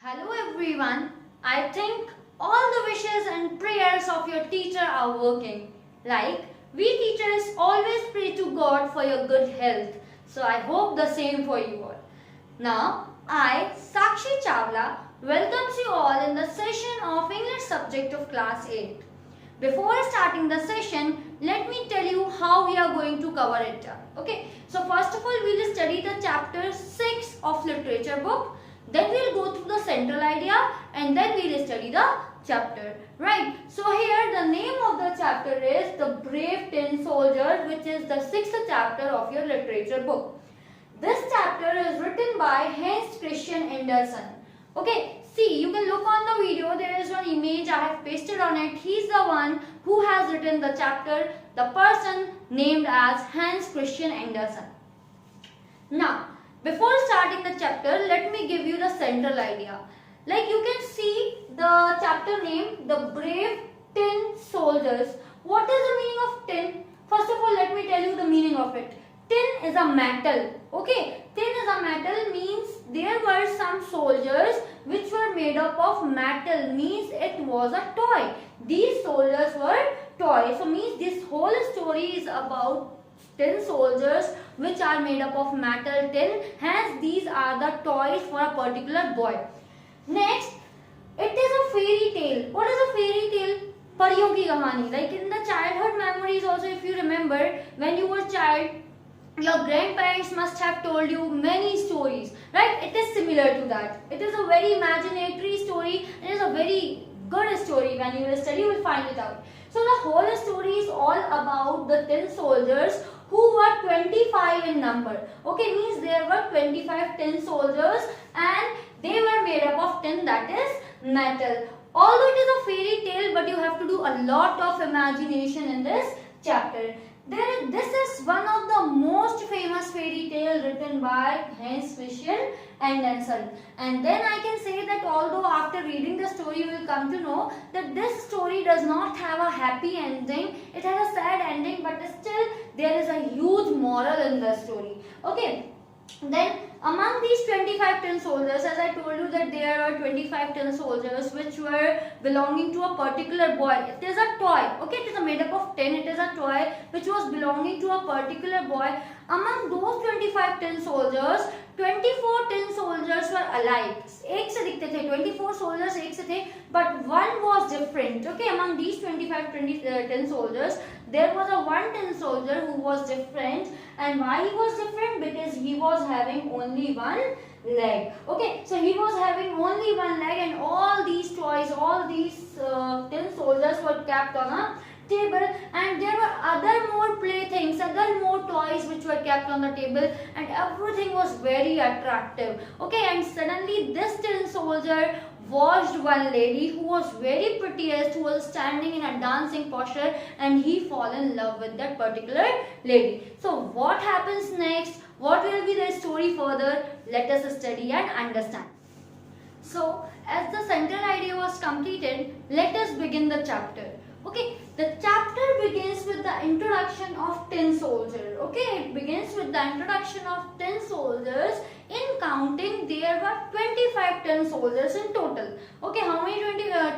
Hello everyone. I think all the wishes and prayers of your teacher are working. Like we teachers always pray to God for your good health. So I hope the same for you all. Now I, Sakshi Chawla, welcomes you all in the session of English subject of class 8. Before starting the session, let me tell you how we are going to cover it. Okay. So first of all, we will study the chapter 6 of literature book. Then we will go through the central idea and then we will study the chapter. Right. So here the name of the chapter is The Brave Tin Soldier, which is the 6th chapter of your literature book. This chapter is written by Hans Christian Andersen. Okay. See, you can look on the video. There is one image I have pasted on it. He is the one who has written the chapter. The person named as Hans Christian Andersen. Now, before starting the chapter, let me give you the central idea. Like you can see the chapter name, The Brave Tin Soldiers. What is the meaning of tin? First of all, let me tell you the meaning of it. Tin is a metal. Okay, tin is a metal means there were some soldiers which were made up of metal, means it was a toy. These soldiers were toys. So means this whole story is about tin soldiers which are made up of metal tin. Hence these are the toys for a particular boy. Next, it is a fairy tale. What is a fairy tale? Pariyon ki kahani. Like in the childhood memories also, if you remember, when you were a child, your grandparents must have told you many stories, right? It is similar to that. It is a very imaginatory story. It is a very good story. When you will study, you will find it out. So the whole story is all about the tin soldiers who were 25 in number. Okay, means there were 25 tin soldiers and they were made up of tin, that is metal. Although it is a fairy tale, but you have to do a lot of imagination in this chapter. This is one of the most famous fairy tale written by Hans Christian Andersen. And then I can say that although after reading the story you will come to know that this story does not have a happy ending. It has a sad ending, but still there is a huge moral in the story. Okay. Then among these 25 tin soldiers, as I told you that there are 25 tin soldiers which were belonging to a particular boy. It is a toy. Okay, it is made up of tin. It is a toy which was belonging to a particular boy. Among those 25 tin soldiers, 24 tin soldiers were alike. एक से दिखते थे, 24 soldiers एक से थे, but one was different. Okay, among these 25 tin soldiers, there was a one tin soldier who was different. And why he was different? Because he was having only one leg. Okay, so he was having only one leg, and all these toys, all these tin soldiers were kept on a table, and there were other more playthings, other more toys which were kept on the table, and everything was very attractive. Okay, and suddenly this tin soldier watched one lady who was very prettiest, who was standing in a dancing posture, and he fall in love with that particular lady. So what happens next? What will be the story further? Let us study and understand. So as the central idea was completed, let us begin the chapter. Okay, the chapter begins with the introduction of tin soldier. Okay, it begins with the introduction of tin soldiers. In counting, there were 25 tin soldiers in total. Okay, how many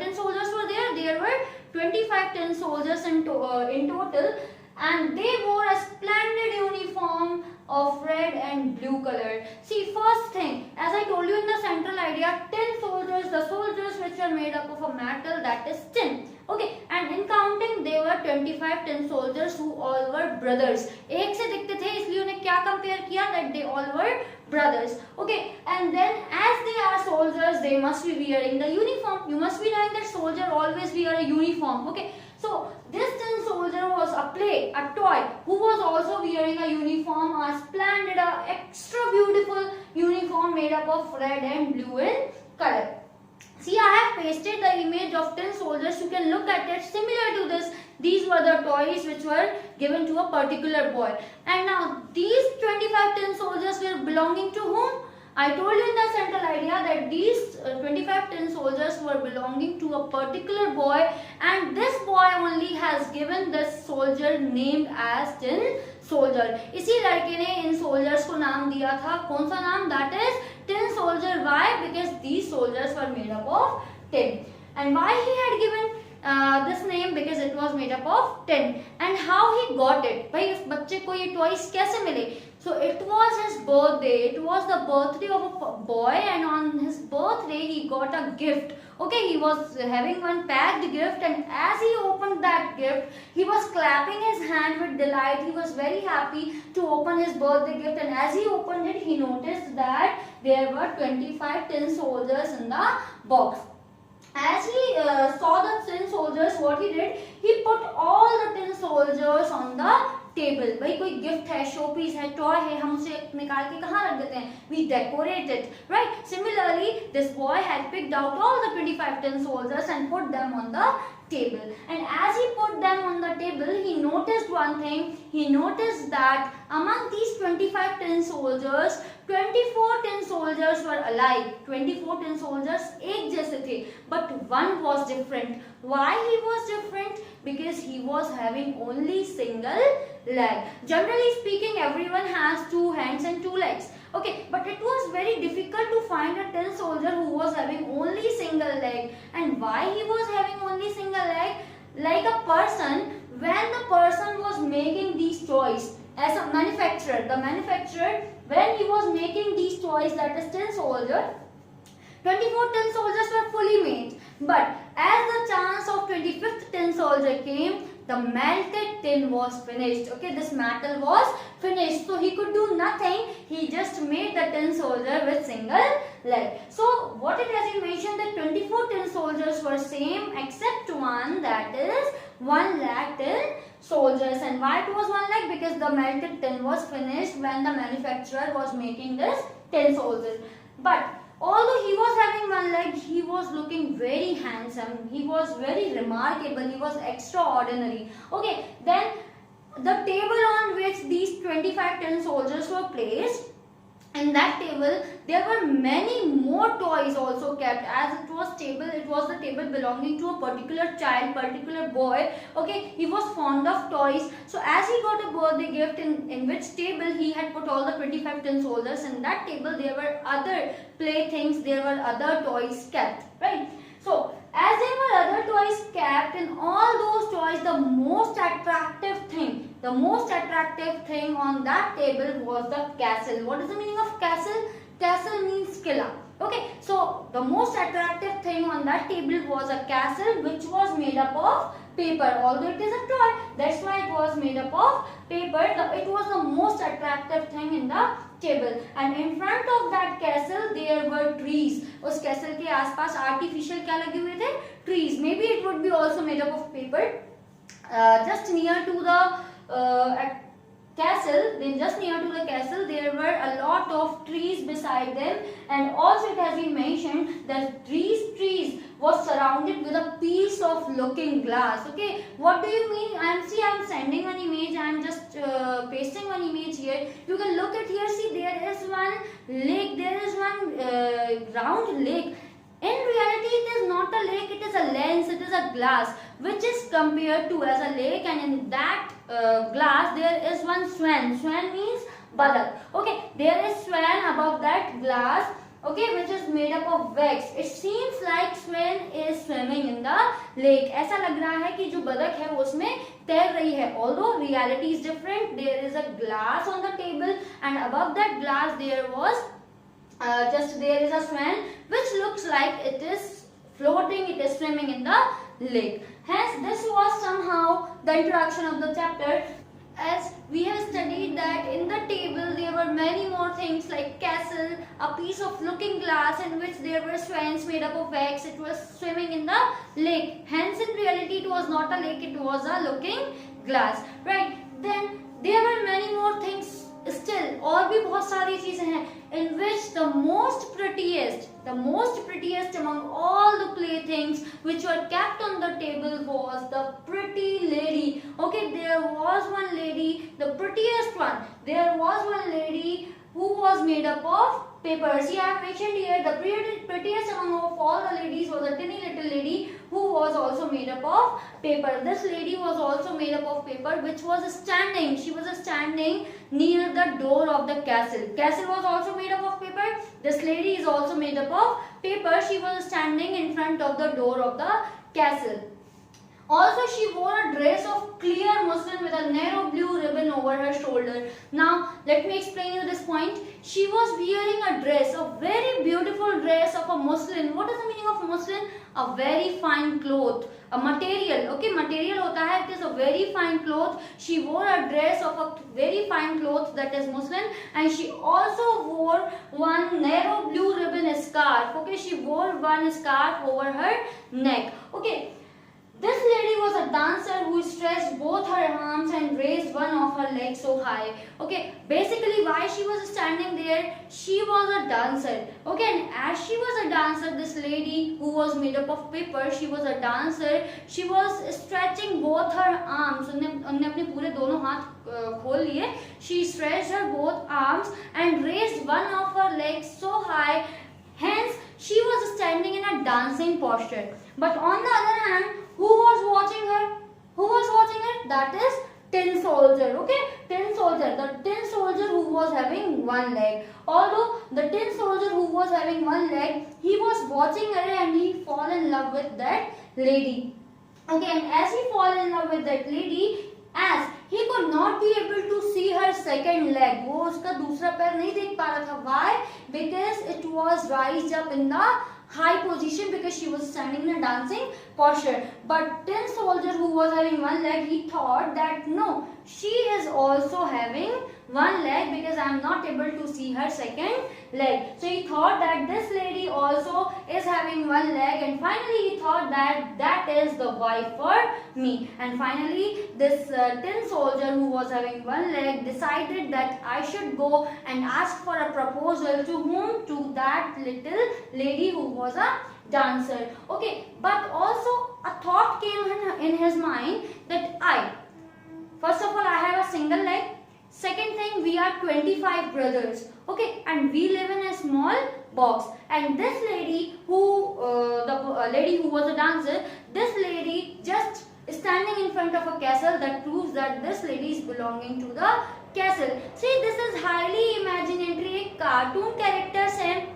tin soldiers were there? There were 25 tin soldiers in total, and they wore a splendid uniform of red and blue color. See, first thing, as I told you in the central idea, tin soldiers, the soldiers which are made up of a metal, that is tin. Okay, and in counting there were 25 tin soldiers who all were brothers. एक से दिखते थे, इसलिए उन्हें क्या compare किया? That they all were brothers. Okay, and then as they are soldiers, they must be wearing the uniform. You must be knowing that soldier always wear a uniform. Okay, so this tin soldier was a toy, who was also wearing a uniform, a splendid, extra beautiful uniform made up of red and blue in color. See, I have pasted the image of tin soldiers. You can look at it. Similar to this, these were the toys which were given to a particular boy. And now these 25 tin soldiers were belonging to whom? I told you in the central idea that these 25 tin soldiers were belonging to a particular boy, and this boy only has given this soldier named as tin soldier. इसी लड़के ने इन soldiers को नाम दिया था. कौन सा नाम? That is tin soldier. Why? Because these soldiers were made up of tin. And why he had given this name? Because it was made up of tin. And how he got it? भाई उस बच्चे को ये toys कैसे मिले? So it was his birthday. It was the birthday of a boy, and on his birthday he got a gift. Okay, he was having one packed gift, and as he opened that gift, he was clapping his hand with delight. He was very happy to open his birthday gift, and as he opened it, he noticed that there were 25 tin soldiers in the box. As he saw the tin soldiers, what he did, he put all the tin soldiers on the table. भाई कोई gift है, show piece है, toy है, हम उसे निकाल के कहाँ रख देते हैं? We decorate it, right? Similarly, this boy had picked out all the 25 tin soldiers and put them on the table. And as he put them on the table, he noticed one thing. He noticed that among these 25 tin soldiers, 24 tin soldiers were alike. 24 tin soldiers एक जैसे थे, but one was different. Why he was different? Because he was having only single leg. Generally speaking, everyone has 2 hands and 2 legs. Okay, but it was very difficult to find a tin soldier who was having only single leg. And why he was having only single leg? Like a person, when the person was making these toys, as a manufacturer, the manufacturer, when he was making these toys, that is tin soldier, 24 tin soldiers were fully made. But as the chance of 25th tin soldier came, the melted tin was finished. Okay, this metal was finished, so he could do nothing. He just made the tin soldier with single leg. So what it has been mentioned that 24 tin soldiers were same except one, that is 1 lakh tin soldiers. And why it was 1 lakh? Because the melted tin was finished when the manufacturer was making this tin soldier. But although he was having 1 leg, he was looking very handsome. He was very remarkable. He was extraordinary. Okay, then the table on which these 25 tin soldiers were placed, in that table there were many more toys also kept. As it was the table belonging to a particular child, particular boy. Okay, he was fond of toys. So as he got a birthday gift, in which table he had put all the 25 tin soldiers, in that table there were other playthings, there were other toys kept, right? So as there were other toys kept, in all those toys, the most attractive thing on that table was the castle. What is the meaning of castle? Castle means killa. Okay, so the most attractive thing on that table was a castle which was made up of paper. Although it is a toy, that's why it was made up of paper. It was the most attractive thing in the table. And in front of that castle there were trees. उस castle के आसपास artificial क्या लगे हुए थे? Trees. Maybe it would be also made up of paper. Just near to the castle, there were a lot of trees beside them, and also it has been mentioned that these trees was surrounded with a piece of looking glass. Okay, what do you mean? I'm sending an image. I'm just pasting one image here. You can look at here. See, there is one lake. There is one round lake. In reality, it is not a lake. It is a lens. It is a glass which is compared to as a lake, and in that glass there is one swan. Swan means badak. Okay, there is swan above that glass. Okay, which is made up of wax. It seems like swan is swimming in the lake. ऐसा लग रहा है कि जो बदक है वो उसमें तैर रही है. Although reality is different. There is a glass on the table, and above that glass there was there is a swan which looks like it is floating. It is swimming in the lake. Hence, this was somehow the introduction of the chapter. As we have studied that in the table there were many more things like castle, a piece of looking glass in which there were swans made up of wax. It was swimming in the lake. Hence in reality it was not a lake, it was a looking glass. Right. Then there were many more things still. और भी बहुत सारी चीजें हैं in which the most prettiest among all the playthings which were kept on the table was the pretty lady. Okay, there was one lady, the prettiest one. There was one lady who was made up of paper. See, I have mentioned here the prettiest among of all the ladies was a tiny little lady who was also made up of paper. This lady was also made up of paper, which was standing. She was standing near the door of the castle. Castle was also made up of paper. This lady is also made up of paper. She was standing in front of the door of the castle. Also, she wore a dress of clear muslin with a narrow blue ribbon over her shoulder. Now, let me explain you this point. She was wearing a dress, a very beautiful dress of a muslin. What is the meaning of muslin? A very fine cloth, a material. Okay, material hota hai. It is a very fine cloth. She wore a dress of a very fine cloth, that is muslin, and she also wore one narrow blue ribbon scarf. Okay, she wore one scarf over her neck. Okay. This lady was a dancer who stretched both her arms and raised one of her legs so high. Okay, basically why she was standing there, she was a dancer. Okay, and as she was a dancer, this lady who was made up of paper, she was a dancer. She was stretching both her arms. उन्होंने अपने पूरे दोनों हाथ खोल लिए. She stretched her both arms and raised one of her legs so high. Hence, she was standing in a dancing posture. But on the other hand, who was watching her? Who was watching her? That is tin soldier. Okay, tin soldier. The tin soldier who was having one leg. Although the tin soldier who was having one leg, he was watching her and he fall in love with that lady. Okay, and as he fall in love with that lady, as he could not be able to see her second leg, वो उसका दूसरा पैर नहीं देख पा रहा था. Why? Because it was raised up in the high position, because she was standing in a dancing posture. But tin soldier who was having one leg, he thought that no, she is also having one leg because I am not able to see her second leg. So he thought that this lady also is having one leg, and finally he thought that that is the wife for me. And finally this tin soldier who was having one leg decided that I should go and ask for a proposal to whom? To that little lady who was a dancer. Okay, but also a thought came in his mind that first of all, I have a single leg. Second thing, we are 25 brothers. Okay, and we live in a small box. And this lady the lady who was a dancer, this lady just standing in front of a castle, that proves that this lady is belonging to the castle. See, this is highly imaginary. Cartoon characters and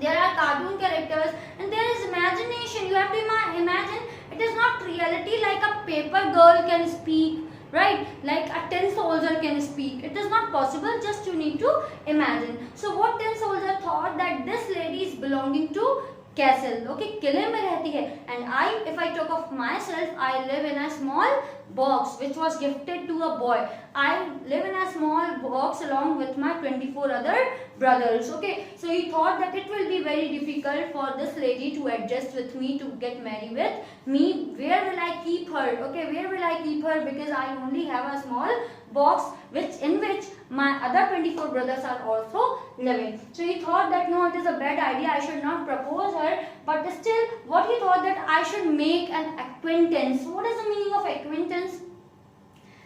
there are cartoon characters and there is imagination. You have to imagine. It is not reality like a paper girl can speak, right? Like a tin soldier can speak. It is not possible. Just you need to imagine. So what tin soldier thought that this lady is belonging to castle. Okay, किले में रहती है. And if I talk of myself, I live in a small box which was gifted to a boy. I live in a small box along with my 24 other brothers. Okay, so he thought that it will be very difficult for this lady to adjust with me, to get married with me. Where will I keep her? Okay, where will I keep her? Because I only have a small box in which my other 24 brothers are also living. So he thought that no, it is a bad idea. I should not propose her. But still, what he thought that I should make an acquaintance. What is the meaning of acquaintance?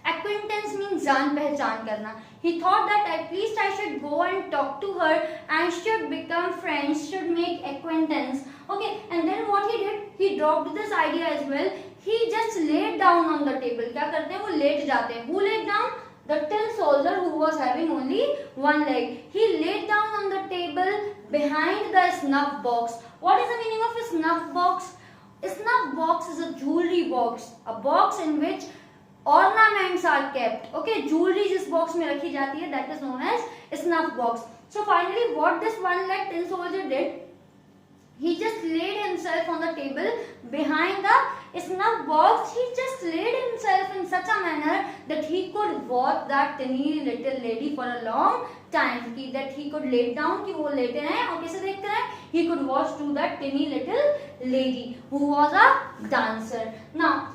Acquaintance means जान पहचान करना. He thought that at least I should go and talk to her and should become friends, should make acquaintance. Okay, and then what he did? He dropped this idea as well. He just laid down on the table. क्या करते हैं? वो late जाते हैं. Who laid down? The tin soldier who was having only one leg. He laid down on the table behind the snuff box. What is the meaning of a snuff box? A snuff box is a jewelry box. A box in which ornaments are kept. Okay, jewelry जिस box में रखी जाती है, that is known as snuff box. So finally, what this one-leg tin soldier did? He just laid himself on the table behind the snuff box. He just laid himself in such a manner that he could watch that tiny little lady for a long time. That he could lay down कि वो लेटे हैं और कैसे देखते हैं? He could watch to that tiny little lady who was a dancer. Now,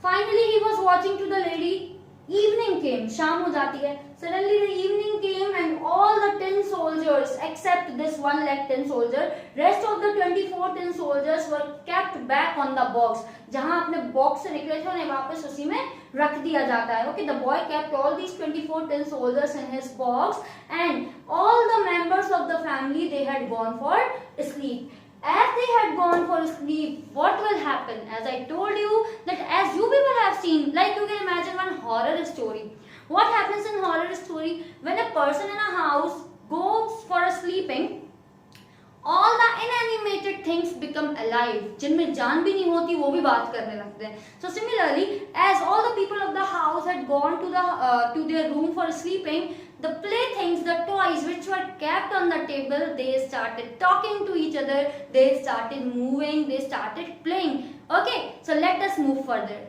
finally he was watching to the lady. Evening came. शाम हो जाती है. Suddenly the evening came and all the tin tin soldiers, except this 1 lakh tin soldier, rest of the 24 tin soldiers were kept back on the box. जहां अपने box से निकले थे उन्हें वापस उसी में रख दिया जाता है. Okay, the boy kept all these 24 tin soldiers in his box, and all the members of the family, they had gone for sleep. As they had gone for sleep, what will happen? As I told you that as you people have seen, like you can imagine one horror story. What happens in horror story? When a person in a house goes for a sleeping, all the inanimated things become alive. जिनमें जान भी नहीं होती वो भी बात करने लगते हैं. So similarly, as all the people of the house had gone to their room for sleeping, the playthings, the toys which were kept on the table, they started talking to each other. They started moving. They started playing. Okay, so let us move further.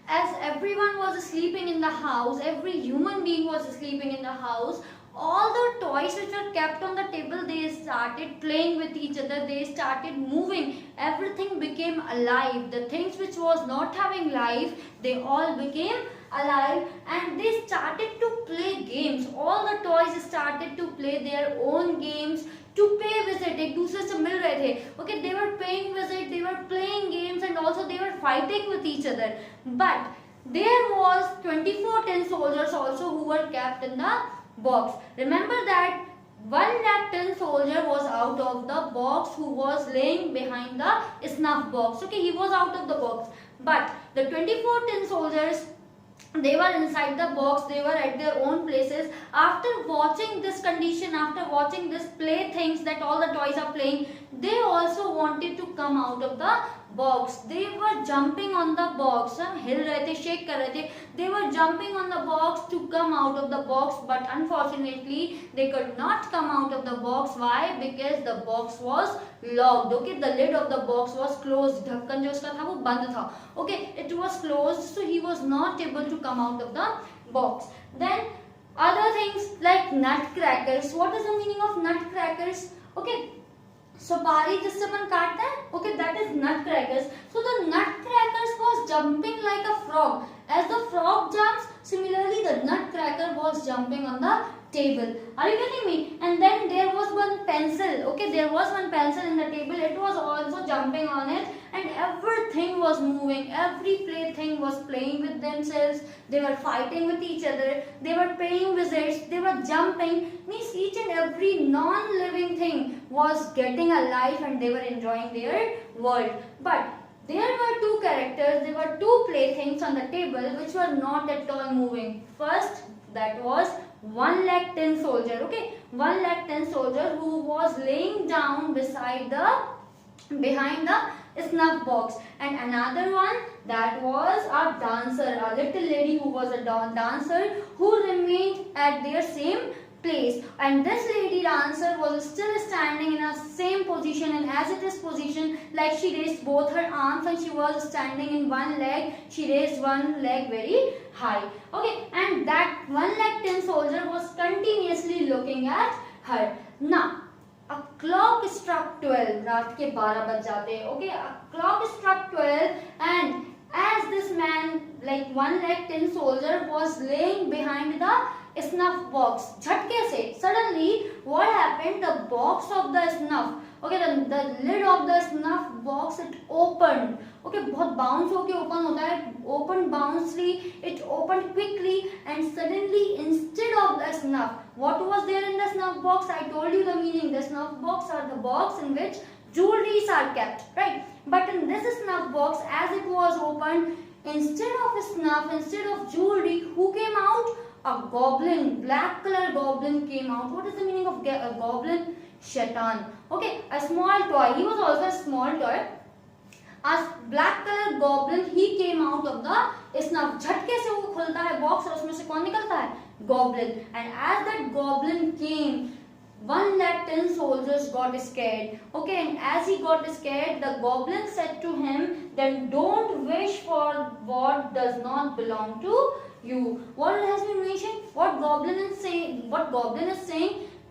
As everyone was sleeping in the house, every human being was sleeping in the house, all the toys which were kept on the table, they started playing with each other. They started moving. Everything became alive. The things which was not having life, they all became alive, and they started to play games. All the toys started to play their own games, to pay visit. एक दूसरे से मिल रहे थे. Okay, they were paying visit, they were playing games, and also they were fighting with each other. But there was 24 tin soldiers also who were kept in the box. Remember that 1 lakh tin soldier was out of the box, who was laying behind the snuff box. Okay, he was out of the box. But the 24 tin soldiers, they were inside the box. They were at their own places. After watching this condition, after watching this playthings that all the toys are playing, they also wanted to come out of the box. They were jumping on the box. हिल रहे थे, shake कर रहे थे. They were jumping on the box to come out of the box, but unfortunately they could not come out of the box. Why? Because the box was locked. Okay, the lid of the box was closed. ढक्कन जो उसका था वो बंद था. Okay, it was closed, so he was not able to come out of the box. Then other things like nutcrackers. What is the meaning of nutcrackers? Okay, सुपारी जिससे अपन काटते हैं, okay, that is nutcrackers. So the nutcrackers was jumping like a frog. As the frog jumps, similarly the nutcracker was jumping on the table. Are you getting me? And then there was one pencil. Okay, there was one pencil in the table. It was also jumping on it, and everything was moving. Every plaything was playing with themselves. They were fighting with each other. They were paying visits. They were jumping. Means each and every non-living thing was getting a life, and they were enjoying their world. But there were two characters, there were two playthings on the table which were not at all moving. First, that was 1 lakh tin soldier. Okay, 1 lakh tin soldier who was laying down behind the snuff box. And another one, that was a dancer, a little lady who was a dancer, who remained at their same place. And this lady dancer was still standing in a same position, and as it is position, like she raised both her arms and she was standing in one leg. She raised one leg very high. Okay, and that 1 lakh tin soldier was continuously looking at her. Now a clock struck 12. रात के 12 बज जाते हैं. Okay, a clock struck 12, and as this man, like 1 lakh tin soldier, was laying behind the snuff box, झटके से suddenly what happened? The box of the snuff, okay, the lid of the snuff box, it opened. Okay, बहुत bounce होके open होता है. Opened bouncely, it opened quickly, and suddenly instead of the snuff, what was there in the snuff box? I told you the meaning. The snuff box are the box in which jewelries are kept, right? But in this snuff box, as it was opened, instead of snuff, instead of jewelry, who came out? A goblin, black color goblin came out. What is the meaning of a goblin? Shaitan. Okay, a small toy. He was also a small toy. A black color goblin, he came out of the snuff. झटके से वो खुलता है box और उसमें से कौन निकलता है? Goblin. And as that goblin came, 1 lakh tin soldiers got scared. Okay, and as he got scared, the goblin said to him, then don't wish for what does not belong to you. What has been mentioned? What goblin is saying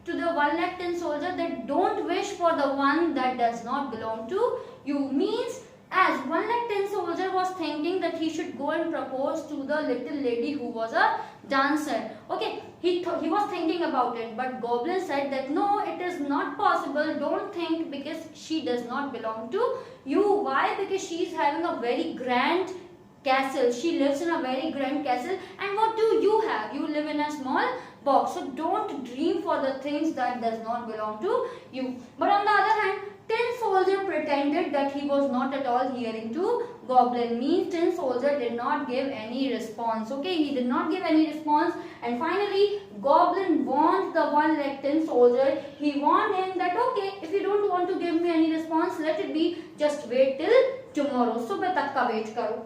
to the 1 lakh tin soldier, that don't wish for the one that does not belong to you. Means as one-legged tin soldier was thinking that he should go and propose to the little lady who was a dancer. Okay, he was thinking about it, but Goblin said that no, it is not possible, don't think, because she does not belong to you. Why? Because she is having a very grand castle. She lives in a very grand castle, and what do you have? You live in a small box. So don't dream for the things that does not belong to you. But on the other hand, Tin Soldier pretended that he was not at all hearing to Goblin. Means Tin Soldier did not give any response. Okay, he did not give any response, and finally Goblin warned the one-legged Tin Soldier. He warned him that okay, if you don't want to give me any response, let it be, just wait till tomorrow. सुबह तक का wait करो.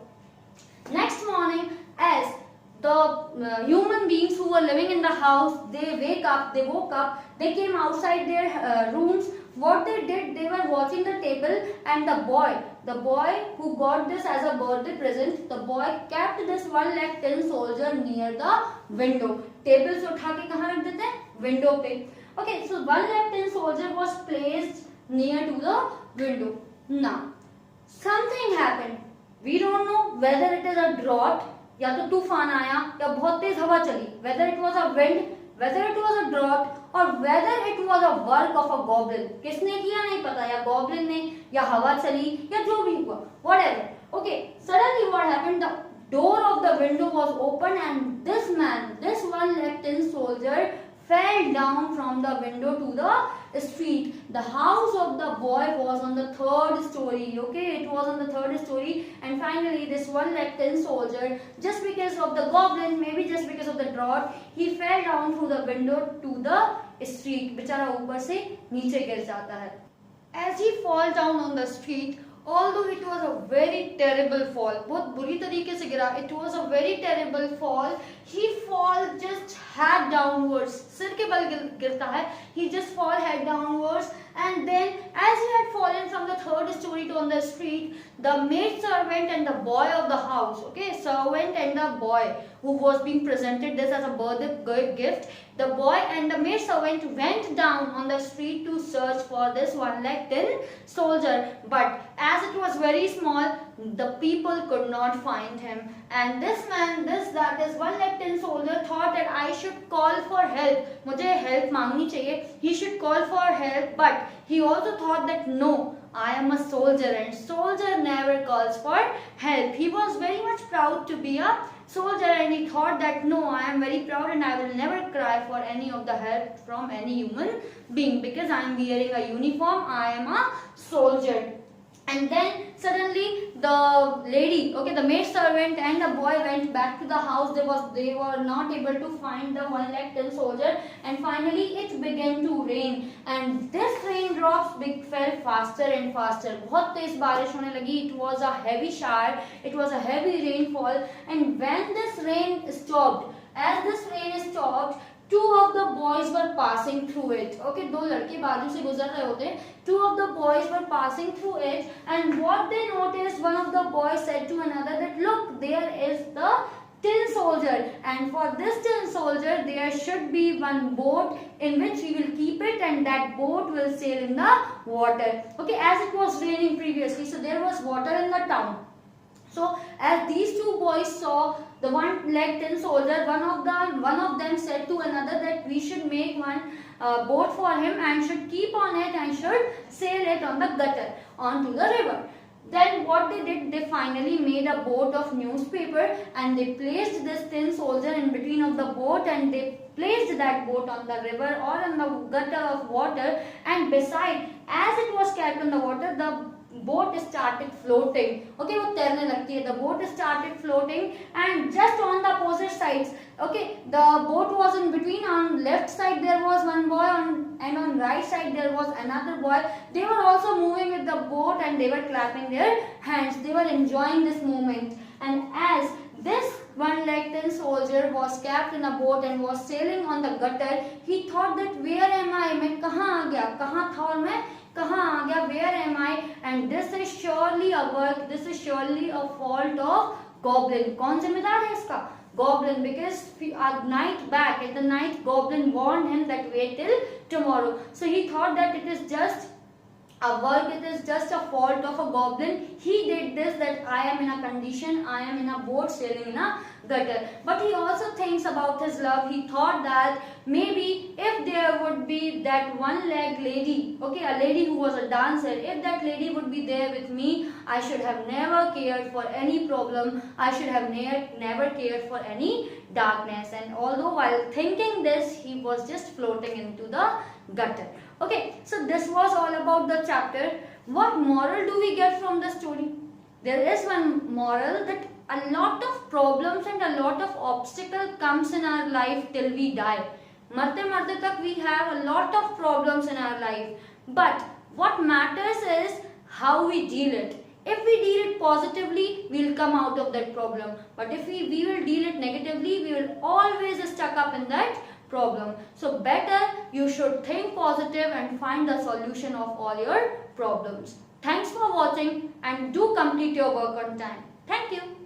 Next morning, as the human beings who were living in the house, they woke up, they came outside their rooms. What they did, they were watching the table, and the boy who got this as a birthday present, the boy kept this one-legged tin soldier near the window. Table से उठा के कहाँ रख देते हैं? Window पे. Okay, so one-legged tin soldier was placed near to the window. Now, something happened. We don't know whether it is a drought, या तो तूफान आया, या बहुत तेज हवा चली. Whether it was a wind, whether it was a drought, or whether it was a work of a goblin. किसने किया नहीं पता, या goblin ने, या हवा चली, या जो भी हुआ, whatever. Okay, suddenly what happened? The door of the window was open, and this man, this one-legged tin soldier, fell down from the window to the street. The house of the boy was on the 3rd story. Okay, it was on the 3rd story, and finally this one-legged tin soldier, just because of the goblin, maybe just because of the drought, he fell down through the window to the street. बेचारा ऊपर से नीचे गिर जाता है. As he fall down on the street, although it was a very terrible fall, बहुत बुरी तरीके से गिरा, it was a very terrible fall, he fall just head downwards, सिर के बल गिरता है, he just fall head downwards, and then as he had fallen from the 3rd story to on the street, the maid servant and the boy of the house, okay, servant and the boy who was being presented this as a birthday gift, the boy and the maid servant went down on the street to search for this one-legged tin soldier, but as it was very small, the people could not find him, and this man, that is one-legged tin soldier, thought that I should call for help, मुझे help मांगनी चाहिए, he should call for help, but he also thought that no, I am a soldier, and soldier never calls for help. He was very much proud to be a soldier, and he thought that no, I am very proud and I will never cry for any of the help from any human being, because I am wearing a uniform, I am a soldier. And then suddenly the lady, okay, the maid servant and the boy went back to the house. They were not able to find the one-legged tin soldier, and finally it began to rain, and this raindrops fell faster and faster. बहुत तेज बारिश होने लगी. It was a heavy shower. It was a heavy rainfall, and when this rain stopped, as this rain stopped, two of the boys were passing through it. Okay, दो लड़के बाजू से गुजर रहे होते. Two of the boys were passing through it, and what they noticed, one of the boys said to another that look, there is the tin soldier, and for this tin soldier there should be one boat in which we will keep it, and that boat will sail in the water. Okay, as it was raining previously, so there was water in the town. So as these two boys saw the one-legged tin soldier, one of them said to another that we should make one boat for him and should keep on it and should sail it on the gutter onto the river. Then what they did, they finally made a boat of newspaper, and they placed this tin soldier in between of the boat, and they placed that boat on the river or on the gutter of water, and beside, as it was kept on the water, the boat started floating. Okay, वो तैरने लगती है. The boat started floating, and just on the opposite sides, okay, the boat was in between. On left side there was one boy, and on right side there was another boy. They were also moving with the boat, and they were clapping their hands. They were enjoying this moment. And as this one-legged tin soldier was kept in a boat and was sailing on the gutter, he thought that where am I? मैं कहाँ आ गया? कहाँ था और मैं कहाँ आ गया? Where am I? And this is surely a work. This is surely a fault of goblin. कौन जिम्मेदार है इसका? Goblin, because a night back at the night, goblin warned him that wait till tomorrow. So he thought that it is just a work, it is just a fault of a goblin. He did this, that I am in a condition, I am in a boat sailing in a gutter. But he also thinks about his love. He thought that maybe if there would be that one-legged lady, okay, a lady who was a dancer, if that lady would be there with me, I should have never cared for any problem. I should have never cared for any darkness. And although while thinking this, he was just floating into the gutter. Okay, so this was all about the chapter. What moral do we get from the story? There is one moral, that a lot of problems and a lot of obstacle comes in our life till we die. Marte marte tak we have a lot of problems in our life. But what matters is how we deal it. If we deal it positively, we will come out of that problem. But if we will deal it negatively, we will always stuck up in that problem. So better you should think positive and find the solution of all your problems. Thanks for watching, and do complete your work on time. Thank you.